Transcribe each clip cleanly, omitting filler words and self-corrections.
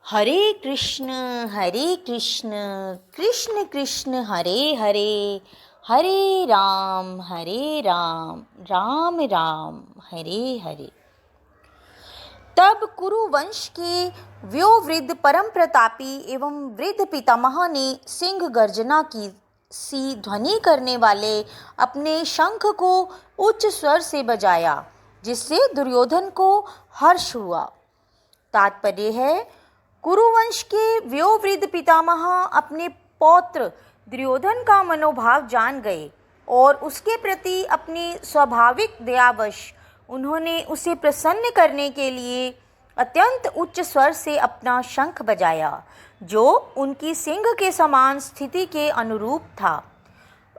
हरे कृष्ण कृष्ण कृष्ण हरे हरे, हरे राम राम राम हरे हरे। तब कुरु वंश के व्योवृद्ध परम प्रतापी एवं वृद्ध पितामह ने सिंह गर्जना की सी ध्वनि करने वाले अपने शंख को उच्च स्वर से बजाया, जिससे दुर्योधन को हर्ष हुआ। तात्पर्य है, कुरुवंश के व्योवृद्ध पितामह अपने पौत्र दुर्योधन का मनोभाव जान गए और उसके प्रति अपनी स्वाभाविक दयावश उन्होंने उसे प्रसन्न करने के लिए अत्यंत उच्च स्वर से अपना शंख बजाया, जो उनकी सिंह के समान स्थिति के अनुरूप था।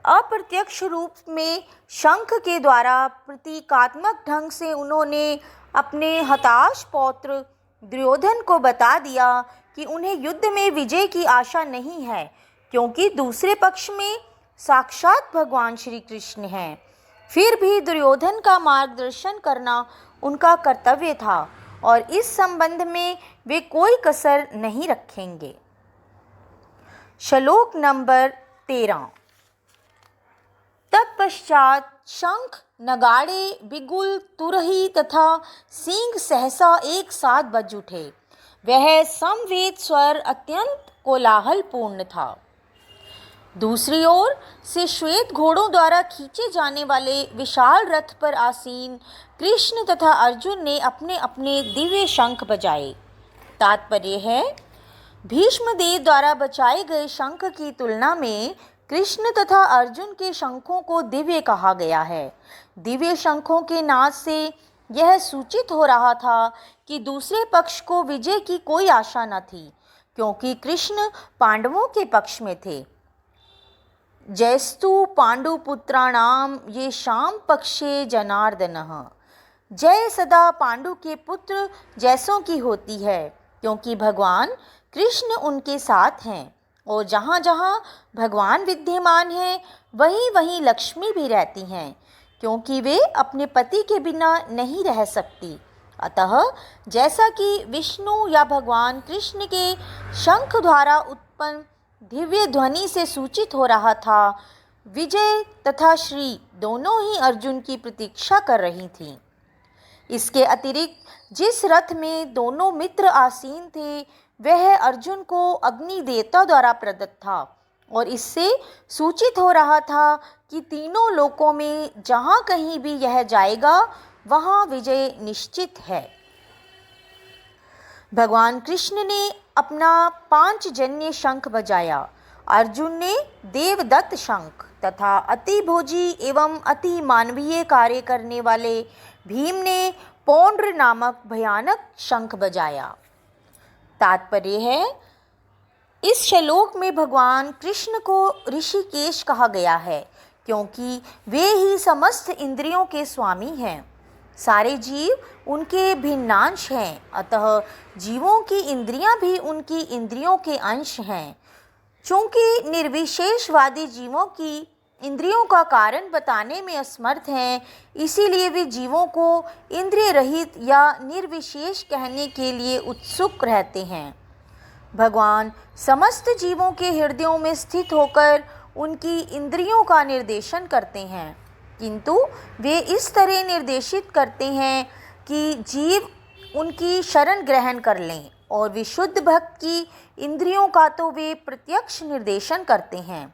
अप्रत्यक्ष रूप में शंख के द्वारा प्रतीकात्मक ढंग से उन्होंने अपने हताश पौत्र दुर्योधन को बता दिया कि उन्हें युद्ध में विजय की आशा नहीं है, क्योंकि दूसरे पक्ष में साक्षात भगवान श्री कृष्ण हैं। फिर भी दुर्योधन का मार्गदर्शन करना उनका कर्तव्य था और इस संबंध में वे कोई कसर नहीं रखेंगे। श्लोक नंबर 13। तत्पश्चात शंख, नगाड़े, बिगुल, तुरही तथा सींग सहसा एक साथ बज उठे। वह समवेत स्वर अत्यंत कोलाहलपूर्ण था। दूसरी ओर से श्वेत घोड़ों द्वारा खींचे जाने वाले विशाल रथ पर आसीन कृष्ण तथा अर्जुन ने अपने अपने दिव्य शंख बजाए। तात्पर्य है, भीष्म देव द्वारा बचाए गए शंख की तुलना में कृष्ण तथा अर्जुन के शंखों को दिव्य कहा गया है। दिव्य शंखों के नाद से यह सूचित हो रहा था कि दूसरे पक्ष को विजय की कोई आशा न थी, क्योंकि कृष्ण पांडवों के पक्ष में थे। जयस्तु पांडुपुत्राणाम ये शाम पक्षे जनार्दनः। जय सदा पांडु के पुत्र जैसों की होती है, क्योंकि भगवान कृष्ण उनके साथ हैं और जहाँ जहाँ भगवान विद्यमान हैं वहीं वहीं लक्ष्मी भी रहती हैं, क्योंकि वे अपने पति के बिना नहीं रह सकती। अतः जैसा कि विष्णु या भगवान कृष्ण के शंख द्वारा उत्पन्न दिव्य ध्वनि से सूचित हो रहा था, विजय तथा श्री दोनों ही अर्जुन की प्रतीक्षा कर रही थीं। इसके अतिरिक्त जिस रथ में दोनों मित्र आसीन थे वह अर्जुन को अग्नि देवता द्वारा प्रदत्त था और इससे सूचित हो रहा था कि तीनों लोकों में जहाँ कहीं भी यह जाएगा वहाँ विजय निश्चित है। भगवान कृष्ण ने अपना पांचजन्य शंख बजाया। अर्जुन ने देवदत्त शंख तथा अति भोजी एवं अति मानवीय कार्य करने वाले भीम ने पौंड्र नामक भयानक शंख बजाया। तात्पर्य है, इस श्लोक में भगवान कृष्ण को ऋषिकेश कहा गया है, क्योंकि वे ही समस्त इंद्रियों के स्वामी हैं। सारे जीव उनके भिन्नांश हैं, अतः जीवों की इंद्रियां भी उनकी इंद्रियों के अंश हैं। चूँकि निर्विशेषवादी जीवों की इंद्रियों का कारण बताने में असमर्थ हैं, इसीलिए वे जीवों को इंद्रिय रहित या निर्विशेष कहने के लिए उत्सुक रहते हैं। भगवान समस्त जीवों के हृदयों में स्थित होकर उनकी इंद्रियों का निर्देशन करते हैं, किंतु वे इस तरह निर्देशित करते हैं कि जीव उनकी शरण ग्रहण कर लें, और विशुद्ध भक्त की इंद्रियों का तो वे प्रत्यक्ष निर्देशन करते हैं।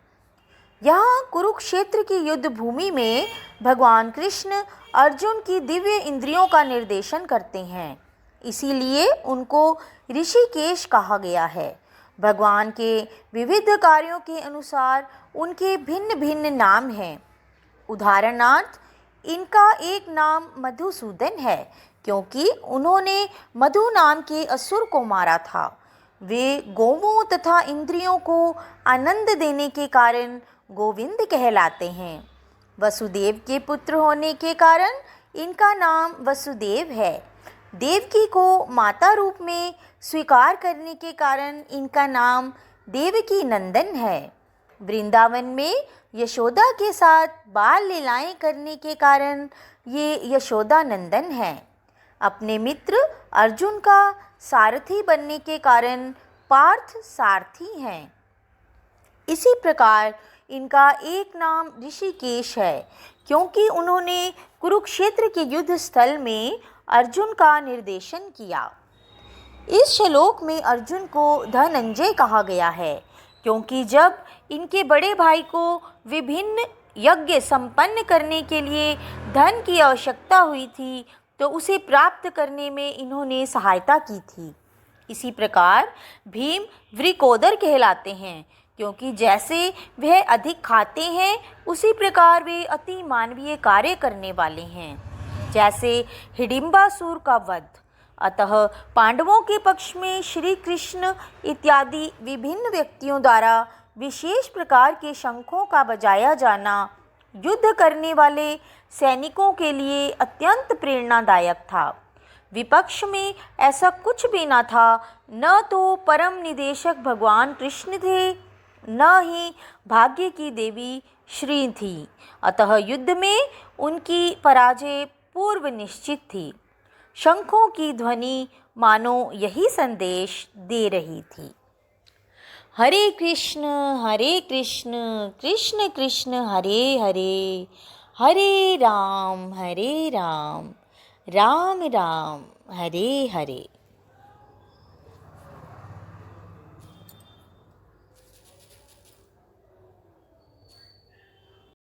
यहाँ कुरुक्षेत्र की युद्ध भूमि में भगवान कृष्ण अर्जुन की दिव्य इंद्रियों का निर्देशन करते हैं, इसीलिए उनको ऋषिकेश कहा गया है। भगवान के विविध कार्यों के अनुसार उनके भिन्न भिन्न नाम हैं। उदाहरणार्थ, इनका एक नाम मधुसूदन है, क्योंकि उन्होंने मधु नाम के असुर को मारा था। वे गौवों तथा इंद्रियों को आनंद देने के कारण गोविंद कहलाते हैं। वसुदेव के पुत्र होने के कारण इनका नाम वसुदेव है। देवकी को माता रूप में स्वीकार करने के कारण इनका नाम देवकी नंदन है। वृंदावन में यशोदा के साथ बाल लीलाएं करने के कारण ये यशोदा नंदन है। अपने मित्र अर्जुन का सारथी बनने के कारण पार्थ सारथी हैं। इसी प्रकार इनका एक नाम ऋषिकेश है, क्योंकि उन्होंने कुरुक्षेत्र के युद्ध स्थल में अर्जुन का निर्देशन किया। इस श्लोक में अर्जुन को धनंजय कहा गया है, क्योंकि जब इनके बड़े भाई को विभिन्न यज्ञ संपन्न करने के लिए धन की आवश्यकता हुई थी, तो उसे प्राप्त करने में इन्होंने सहायता की थी। इसी प्रकार भीम वृकोदर कहलाते हैं, क्योंकि जैसे वह अधिक खाते हैं उसी प्रकार वे अति मानवीय कार्य करने वाले हैं, जैसे हिडिंबासुर का वध। अतः पांडवों के पक्ष में श्री कृष्ण इत्यादि विभिन्न व्यक्तियों द्वारा विशेष प्रकार के शंखों का बजाया जाना युद्ध करने वाले सैनिकों के लिए अत्यंत प्रेरणादायक था। विपक्ष में ऐसा कुछ भी न था, न तो परम निदेशक भगवान कृष्ण थे, न ही भाग्य की देवी श्री थी। अतः युद्ध में उनकी पराजय पूर्व निश्चित थी। शंखों की ध्वनि मानो यही संदेश दे रही थी। हरे कृष्ण कृष्ण कृष्ण हरे हरे, हरे राम राम राम हरे हरे।